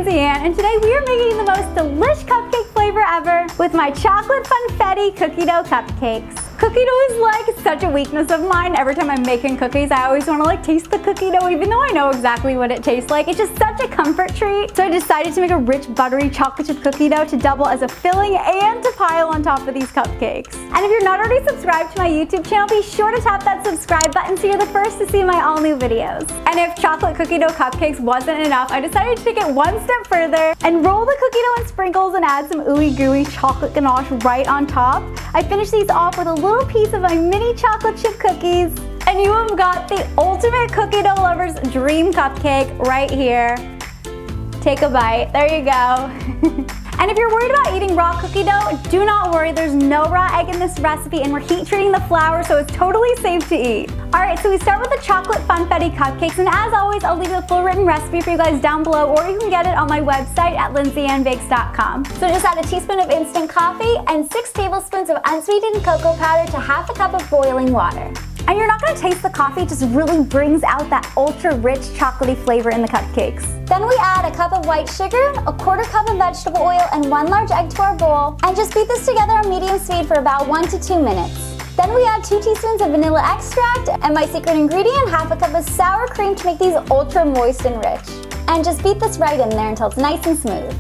Lindsay and today we are making the most delicious cupcake flavor ever with my chocolate funfetti cookie dough cupcakes. Cookie dough is like such a weakness of mine. Every time I'm making cookies, I always want to taste the cookie dough even though I know exactly what it tastes like. It's just such a comfort treat. So I decided to make a rich buttery chocolate chip cookie dough to double as a filling and to pile on top of these cupcakes. And if you're not already subscribed to my YouTube channel, be sure to tap that subscribe button so you're the first to see my all new videos. And if chocolate cookie dough cupcakes wasn't enough, I decided to take it one step further and roll the cookie dough in sprinkles and add some ooey gooey chocolate ganache right on top. I finished these off with a little piece of my mini chocolate chip cookies, and you have got the ultimate cookie dough lover's dream cupcake right here. Take a bite. There you go. And if you're worried about eating raw cookie dough, do not worry. There's no raw egg in this recipe, and we're heat treating the flour, so it's totally safe to eat. Alright, so we start with the chocolate funfetti cupcakes, and as always, I'll leave the full written recipe for you guys down below, or you can get it on my website at lindsayandbakes.com. So just add a teaspoon of instant coffee and 6 tablespoons of unsweetened cocoa powder to half a cup of boiling water. And you're not going to taste the coffee, it just really brings out that ultra rich chocolatey flavor in the cupcakes. Then we add a cup of white sugar, a 1/4 cup of vegetable oil, and 1 large egg to our bowl, and just beat this together on medium speed for about 1 to 2 minutes. Then we add 2 teaspoons of vanilla extract, and my secret ingredient, half a cup of sour cream to make these ultra moist and rich. And just beat this right in there until it's nice and smooth.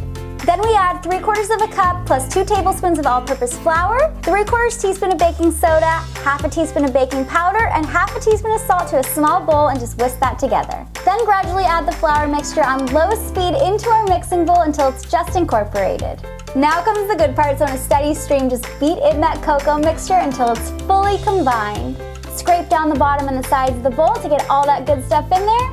Then we add 3/4 of a cup plus 2 tablespoons of all-purpose flour, 3/4 teaspoon of baking soda, half a teaspoon of baking powder, and half a teaspoon of salt to a small bowl, and just whisk that together. Then gradually add the flour mixture on low speed into our mixing bowl until it's just incorporated. Now comes the good part, so on a steady stream, just beat in that cocoa mixture until it's fully combined. Scrape down the bottom and the sides of the bowl to get all that good stuff in there.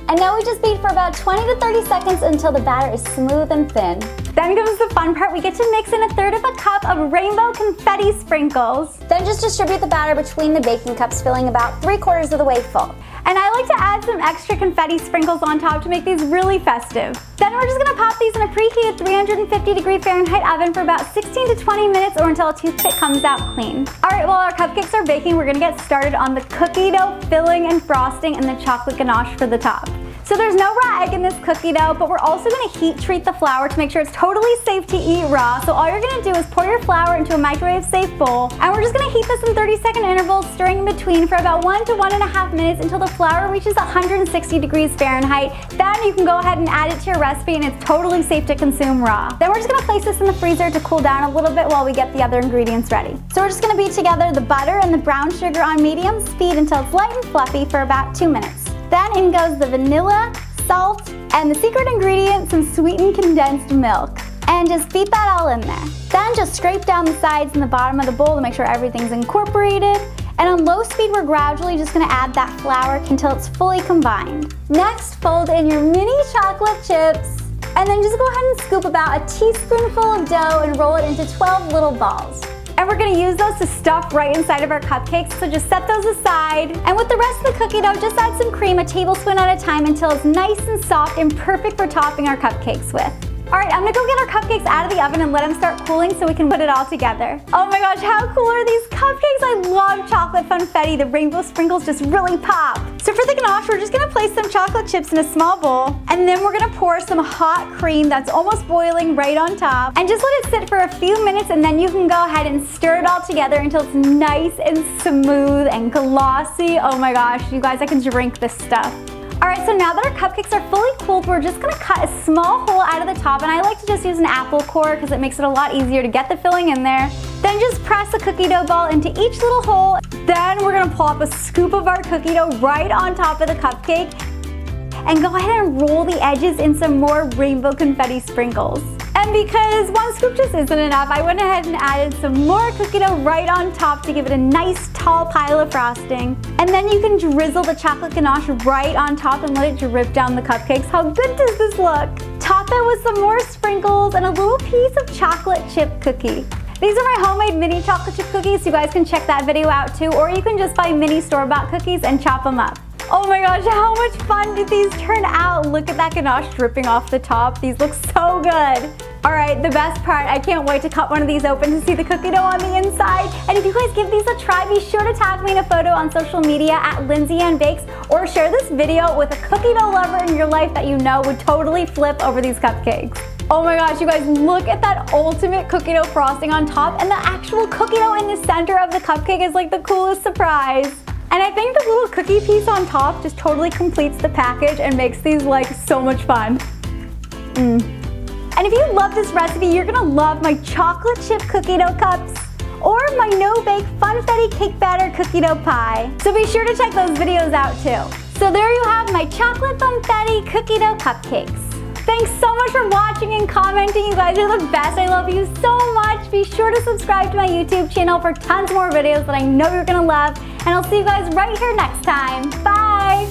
And now we just beat for about 20 to 30 seconds until the batter is smooth and thin. Then comes the fun part. We get to mix in 1/3 of a cup of rainbow confetti sprinkles. Then just distribute the batter between the baking cups, filling about 3/4 of the way full. And I like to add some extra confetti sprinkles on top to make these really festive. Then we're just gonna pop these in a preheated 350° Fahrenheit oven for about 16 to 20 minutes or until a toothpick comes out clean. Alright, while our cupcakes are baking, we're gonna get started on the cookie dough filling and frosting and the chocolate ganache for the top. So there's no raw egg in this cookie dough, but we're also gonna heat treat the flour to make sure it's totally safe to eat raw. So all you're gonna do is pour your flour into a microwave safe bowl, and we're just gonna heat this in 30-second intervals, stirring in between for about 1 to 1.5 minutes until the flour reaches 160° Fahrenheit. Then you can go ahead and add it to your recipe, and it's totally safe to consume raw. Then we're just gonna place this in the freezer to cool down a little bit while we get the other ingredients ready. So we're just gonna beat together the butter and the brown sugar on medium speed until it's light and fluffy for about 2 minutes. Then in goes the vanilla, salt, and the secret ingredient, some sweetened condensed milk. And just beat that all in there. Then just scrape down the sides and the bottom of the bowl to make sure everything's incorporated. And on low speed, we're gradually just gonna add that flour until it's fully combined. Next, fold in your mini chocolate chips. And then just go ahead and scoop about a teaspoonful of dough and roll it into 12 little balls. And we're gonna use those to stuff right inside of our cupcakes, so just set those aside. And with the rest of the cookie dough, just add some cream, a tablespoon at a time, until it's nice and soft and perfect for topping our cupcakes with. Alright, I'm gonna go get our cupcakes out of the oven and let them start cooling so we can put it all together. Oh my gosh, how cool are these cupcakes? I love chocolate funfetti. The rainbow sprinkles just really pop. So for the ganache, we're just gonna place some chocolate chips in a small bowl, and then we're gonna pour some hot cream that's almost boiling right on top, and just let it sit for a few minutes, and then you can go ahead and stir it all together until it's nice and smooth and glossy. Oh my gosh, you guys, I can drink this stuff. Alright, so now that our cupcakes are fully cooled, we're just gonna cut a small hole out of the top, and I like to just use an apple core because it makes it a lot easier to get the filling in there. Then just press a cookie dough ball into each little hole. Then we're gonna plop a scoop of our cookie dough right on top of the cupcake, and go ahead and roll the edges in some more rainbow confetti sprinkles. And because one scoop just isn't enough, I went ahead and added some more cookie dough right on top to give it a nice tall pile of frosting. And then you can drizzle the chocolate ganache right on top and let it drip down the cupcakes. How good does this look? Top it with some more sprinkles and a little piece of chocolate chip cookie. These are my homemade mini chocolate chip cookies, so you guys can check that video out too, or you can just buy mini store-bought cookies and chop them up. Oh my gosh, how much fun did these turn out? Look at that ganache dripping off the top. These look so good. All right, the best part, I can't wait to cut one of these open to see the cookie dough on the inside. And if you guys give these a try, be sure to tag me in a photo on social media at Lindsay Bakes, or share this video with a cookie dough lover in your life that you know would totally flip over these cupcakes. Oh my gosh, you guys, look at that ultimate cookie dough frosting on top, and the actual cookie dough in the center of the cupcake is like the coolest surprise. And I think the little cookie piece on top just totally completes the package and makes these like so much fun. And if you love this recipe, you're gonna love my chocolate chip cookie dough cups or my no-bake Funfetti cake batter cookie dough pie. So be sure to check those videos out too. So there you have my chocolate Funfetti cookie dough cupcakes. Thanks so much for watching and commenting. You guys are the best. I love you so much. Be sure to subscribe to my YouTube channel for tons more videos that I know you're gonna love. And I'll see you guys right here next time. Bye.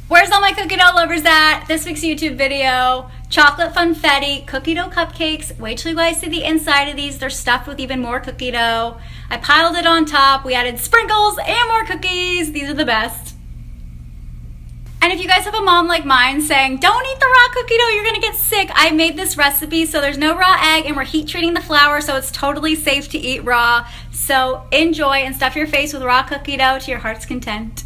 Where's all my cookie dough lovers at? This week's YouTube video, chocolate Funfetti cookie dough cupcakes. Wait till you guys see the inside of these. They're stuffed with even more cookie dough. I piled it on top. We added sprinkles and more cookies. These are the best. And if you guys have a mom like mine saying, don't eat the raw cookie dough, you're gonna get sick, I made this recipe so there's no raw egg and we're heat treating the flour so it's totally safe to eat raw. So enjoy and stuff your face with raw cookie dough to your heart's content.